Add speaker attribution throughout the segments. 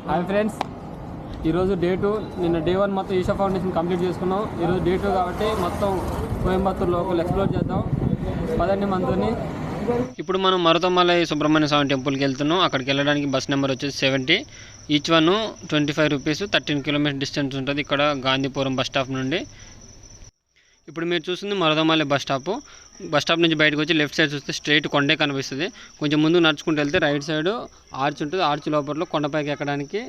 Speaker 1: Hi friends, ఈరోజు day 2. నిన్న day 1 మొత్తం ఈషా ఫౌండేషన్ కంప్లీట్ చేసుకున్నాం. ఈరోజు డే 2 కాబట్టి మొత్తం కోయంబత్తూర్ లోకల్ ఎక్స్ప్లోర్ చేద్దాం. పదండి మనతోని. ఇప్పుడు మనం మరుతమలై సుబ్రహ్మణ్య స్వామి టెంపుల్కి వెళ్తున్నాం. అక్కడికి వెళ్ళడానికి బస్ నెంబర్ వచ్చేసి 70. Each one 25 rupees. 13 kilometre distance ఉంటుంది ఇక్కడ గాంధీపురం బస్ స్టాప్ నుండి. ఇప్పుడు మీరు చూస్తుంది మరుదమలై బస్ స్టాప్ నుంచి బయటకు వచ్చి లెఫ్ట్ సైడ్ చూస్తే స్ట్రైట్ కొండే కనిపిస్తుంది. కొంచెం ముందు నడుచుకుంటూ వెళ్తే రైట్ సైడ్ ఆర్చ్ ఉంటుంది. ఆర్చ్ లోపల కొండపైకి ఎక్కడానికి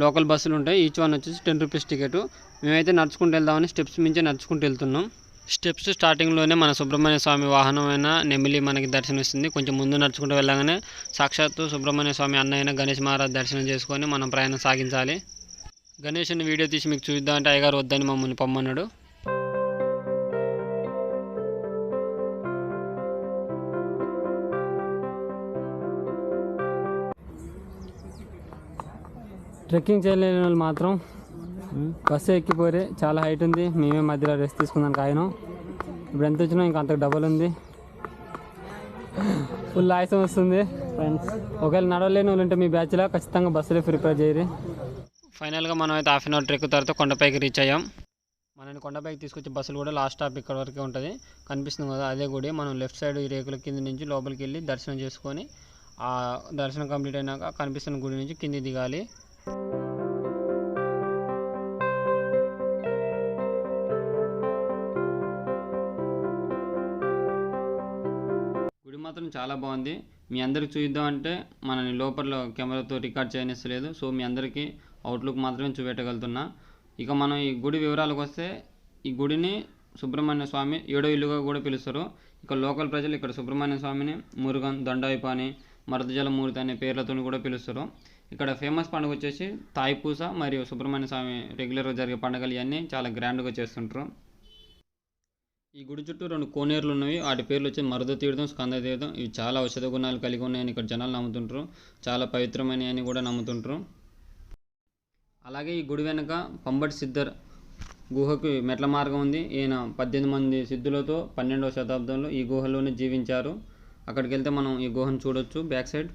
Speaker 1: లోకల్ బస్సులు ఉంటాయి. ఈచ్ వన్ వచ్చేసి 10 రూపీస్ టికెట్. మేమైతే నడుచుకుంటూ వెళ్దామని స్టెప్స్ మించి నడుచుకుంటూ వెళ్తున్నాం. స్టెప్స్ స్టార్టింగ్లోనే మన సుబ్రహ్మణ్య స్వామి వాహనమైన నెమిలి మనకి దర్శనమిస్తుంది. కొంచెం ముందు నడుచుకుంటూ వెళ్ళగానే సాక్షాత్తు సుబ్రహ్మణ్య స్వామి అన్నయ్య గణేష్ మహారాజ్ దర్శనం చేసుకొని మనం ప్రయాణం సాగించాలి. గణేష్ని వీడియో తీసి మీకు చూద్దామంటే అయ్యగారు వద్దని మమ్మల్ని పొమ్మన్నాడు. ట్రెక్కింగ్ చేయలేని వాళ్ళు మాత్రం బస్సు ఎక్కిపోరే, చాలా హైట్ ఉంది. మేమే మధ్యలో రెస్ట్ తీసుకుందానికి ఆయనం. ఇప్పుడు ఎంత వచ్చినా ఇంకా అంతకు డబల్ ఉంది. ఫుల్ ఆయాసం వస్తుంది ఫ్రెండ్స్. ఒకవేళ నడవలేని వాళ్ళు ఉంటే మీ బ్యాచ్లో ఖచ్చితంగా బస్సులో ప్రిపేర్ చేయరు. ఫైనల్గా మనం అయితే హాఫ్ అన్ అవర్ ట్రెక్ తర్వాత కొండపైకి రీచ్ అయ్యాం. మనని కొండపైకి తీసుకొచ్చే బస్సులు కూడా లాస్ట్ స్టాప్ ఇక్కడ వరకే ఉంటుంది. కనిపిస్తుంది కదా అదే గుడి. మనం లెఫ్ట్ సైడ్ ఈ రేకుల కింద నుంచి లోపలికి వెళ్ళి దర్శనం చేసుకొని ఆ దర్శనం కంప్లీట్ అయినాక కనిపిస్తున్న గుడి నుంచి కింది దిగాలి. గుడి మాత్రం చాలా బాగుంది. మీ అందరికి చూద్దాం అంటే మనని లోపల కెమెరాతో రికార్డ్ చేయనిస్తలేదు. సో మీ అందరికీ అవుట్లుక్ మాత్రమే చూపెట్టగలుగుతున్నా. ఇక మనం ఈ గుడి వివరాలకు వస్తే, ఈ గుడిని సుబ్రహ్మణ్య స్వామి 7వ ఇల్లుగా కూడా పిలుస్తారు. ఇక లోకల్ ప్రజలు ఇక్కడ సుబ్రహ్మణ్య స్వామిని మురుగన్, దండాయిపాని, మరుదజల మూర్తి అనే పేర్లతో కూడా పిలుస్తారు. ఇక్కడ ఫేమస్ పండుగ వచ్చేసి తాయిపూస మరియు సుబ్రహ్మణ్య స్వామి రెగ్యులర్గా జరిగే పండుగలు ఇవన్నీ చాలా గ్రాండ్గా చేస్తుంటారు. ఈ గుడి చుట్టూ 2 కోనేరులు ఉన్నవి. వాటి పేర్లు వచ్చి మరుద తీర్థం, స్కంద తీర్థం. ఇవి చాలా ఔషధ గుణాలు కలిగి ఉన్నాయని ఇక్కడ జనాలు నమ్ముతుంటారు. చాలా పవిత్రమైన అని కూడా నమ్ముతుంటారు. అలాగే ఈ గుడి వెనుక పంబటి సిద్ధర్ గుహకు మెట్ల మార్గం ఉంది. ఈయన 18 మంది సిద్ధులతో 12వ శతాబ్దంలో ఈ గుహలోనే జీవించారు. అక్కడికి వెళ్తే మనం ఈ గుహను చూడొచ్చు బ్యాక్ సైడ్.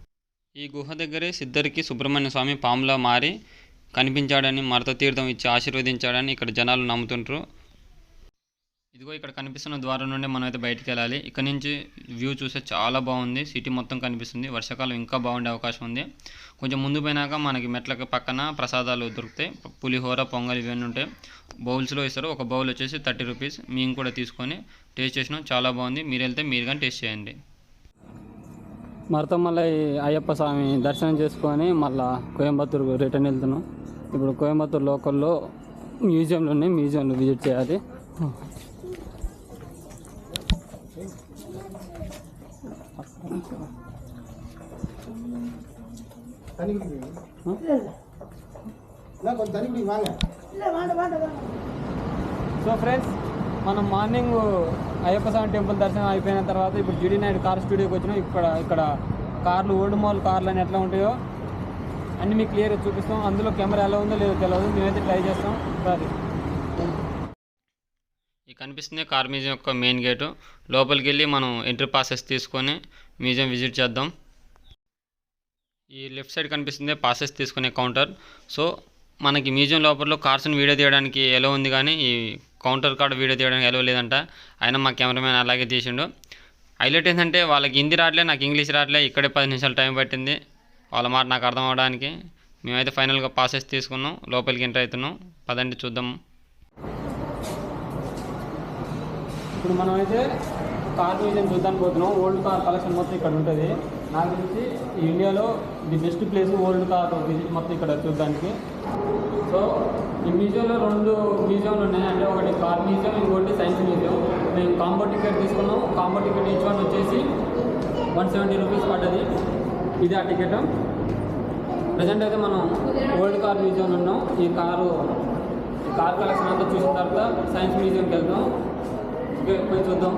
Speaker 1: ఈ గుహ దగ్గరే సిద్ధరికి సుబ్రహ్మణ్య స్వామి పాములా మారి కనిపించాడని, మరత తీర్థం ఇచ్చి ఆశీర్వదించాడని ఇక్కడ జనాలు నమ్ముతుంటారు. ఇదిగో ఇక్కడ కనిపిస్తున్న ద్వారం నుండి మనం అయితే బయటికి వెళ్ళాలి. ఇక్కడ నుంచి వ్యూ చూస్తే చాలా బాగుంది. సిటీ మొత్తం కనిపిస్తుంది. వర్షాకాలం ఇంకా బాగుండే అవకాశం ఉంది. కొంచెం ముందు పోయినాక మనకి మెట్లకి పక్కన ప్రసాదాలు దొరుకుతాయి. పులిహోర, పొంగల్ ఇవన్నీ ఉంటాయి. బౌల్స్లో ఇస్తారు. ఒక బౌల్ వచ్చేసి 30 రూపీస్. మేము కూడా తీసుకొని టేస్ట్ చేసినాం. చాలా బాగుంది. మీరు వెళ్తే మీరు కానీ టేస్ట్ చేయండి. మరుతమలై అయ్యప్ప స్వామి దర్శనం చేసుకొని మళ్ళీ కోయంబత్తూర్ రిటర్న్ వెళ్తున్నాం. ఇప్పుడు కోయంబత్తూర్ లోకల్లో మ్యూజియంలో విజిట్ చేయాలి. సో ఫ్రెండ్స్, మనం మార్నింగ్ అయ్యప్ప స్వామి టెంపుల్ దర్శనం అయిపోయిన తర్వాత ఇప్పుడు జీడీ నాయుడు కార్ స్టూడియోకి వచ్చినాం. ఇక్కడ కార్లు, ఓల్డ్ మాల్ కార్లు అని ఎట్లా ఉంటాయో అన్నీ మీకు క్లియర్గా చూపిస్తాం. అందులో కెమెరా ఎలా ఉందో లేదో తెలియదు. మేమైతే ట్రై చేస్తాం. సరే, ఈ కనిపిస్తుంది కార్ మ్యూజియం యొక్క మెయిన్ గేటు. లోపలికి వెళ్ళి మనం ఎంట్రీ పాసెస్ తీసుకొని మ్యూజియం విజిట్ చేద్దాం. ఈ లెఫ్ట్ సైడ్ కనిపిస్తుంది పాసెస్ తీసుకునే కౌంటర్. సో మనకి మ్యూజియం లోపల కార్స్ని వీడియో తీయడానికి ఎలా ఉంది, కానీ ఈ కౌంటర్ కార్డ్ వీడియో తీయడానికి ఎలా లేదంట. అయినా మా కెమెరామెన్ అలాగే తీసిండు. హైలైట్ ఏంటంటే వాళ్ళకి హిందీ రావట్లే, నాకు ఇంగ్లీష్ రావట్లే. ఇక్కడే 10 నిమిషాలు టైం పట్టింది వాళ్ళ మాట నాకు అర్థం అవడానికి. మేమైతే ఫైనల్గా పాసెస్ తీసుకున్నాం. లోపలికి ఎంటర్ అవుతున్నాం. పదండి చూద్దాం. ఇప్పుడు మనం అయితే కార్ మ్యూజియం చూద్దానికి పోతున్నాం. ఓల్డ్ కార్ కలెక్షన్ మొత్తం ఇక్కడ ఉంటుంది. నాకు తెలిసి ఇండియాలో the best place old car visit మొత్తం ఇక్కడ చూడడానికి. సో ఈ మ్యూజియంలో 2 మ్యూజియంలు ఉన్నాయి. అంటే ఒకటి కార్ మ్యూజియం, ఇంకోటి సైన్స్ మ్యూజియం. మేము కాంబో టికెట్ తీసుకున్నాం. కాంబో టికెట్ ఈచ్ వన్ వచ్చేసి 170 రూపీస్ పడ్డది. ఇది ఆ టికెట్. ప్రజెంట్ అయితే మనం ఓల్డ్ కార్ మ్యూజియంలో ఉన్నాం. ఈ కార్ కలెక్షన్ అంతా చూసిన తర్వాత సైన్స్ మ్యూజియంకి వెళ్తాం. ఓకే, పోయి చూద్దాం.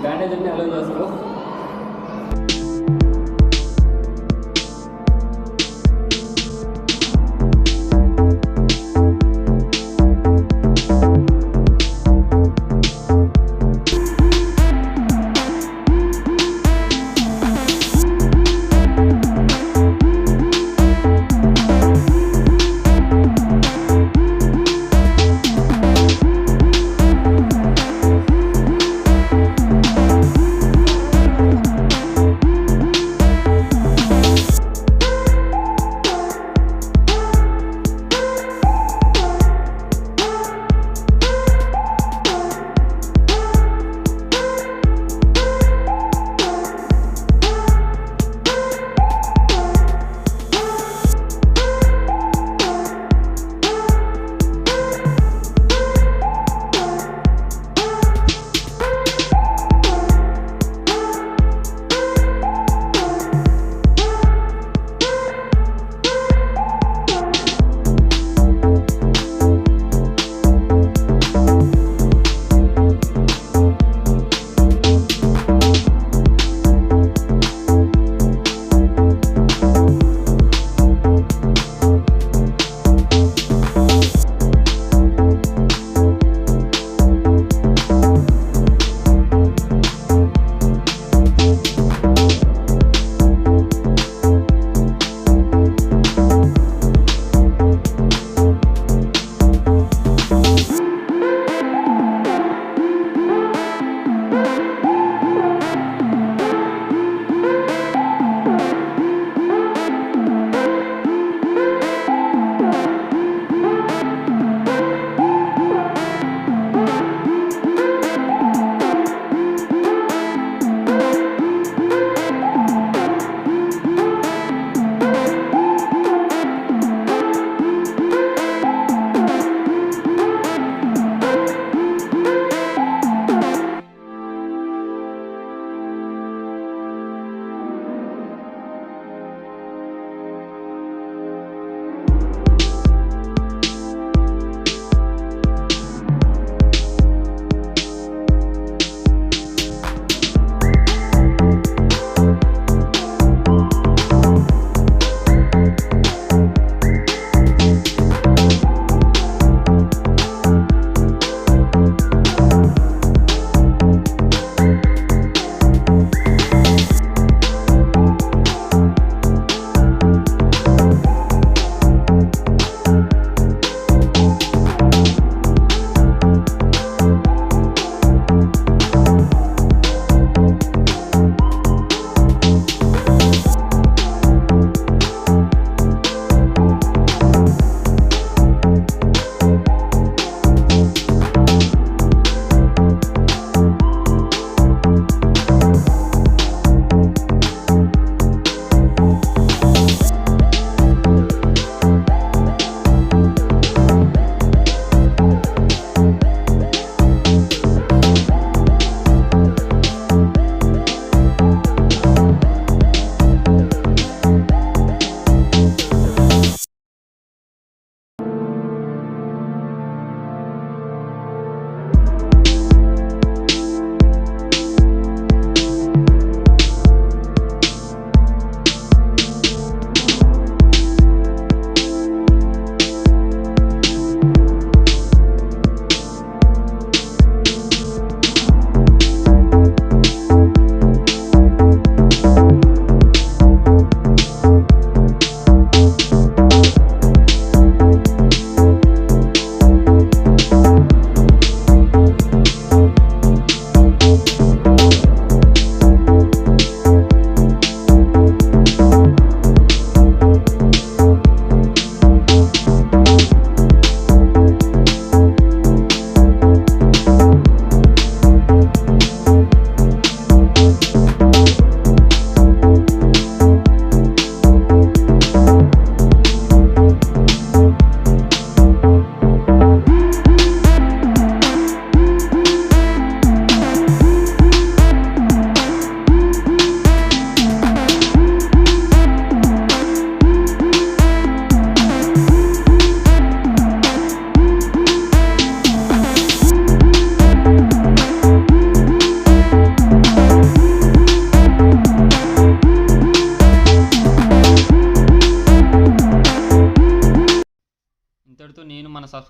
Speaker 1: బ్యాండేజ్ అంటే అలౌ చేస్తారు.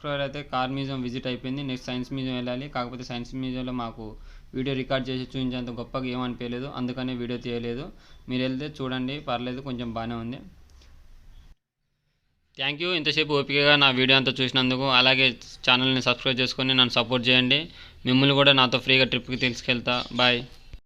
Speaker 1: సబ్స్క్రైబర్ అయితే కార్ మ్యూజియం విజిట్ అయిపోయింది. నెక్స్ట్ సైన్స్ మ్యూజియం వెళ్ళాలి. కాకపోతే సైన్స్ మ్యూజియంలో మాకు వీడియో రికార్డ్ చేసి చూపించేంత గొప్పగా ఏమనిపించలేదు, అందుకనే వీడియో తీయలేదు. మీరు వెళ్తే చూడండి, పర్లేదు, కొంచెం బాగానే ఉంది. థ్యాంక్ యూ ఇంతసేపు ఓపికగా నా వీడియో అంతా చూసినందుకు. అలాగే ఛానల్ని సబ్స్క్రైబ్ చేసుకొని నన్ను సపోర్ట్ చేయండి. మిమ్మల్ని కూడా నాతో ఫ్రీగా ట్రిప్కి తీసుకెళ్తా. బాయ్.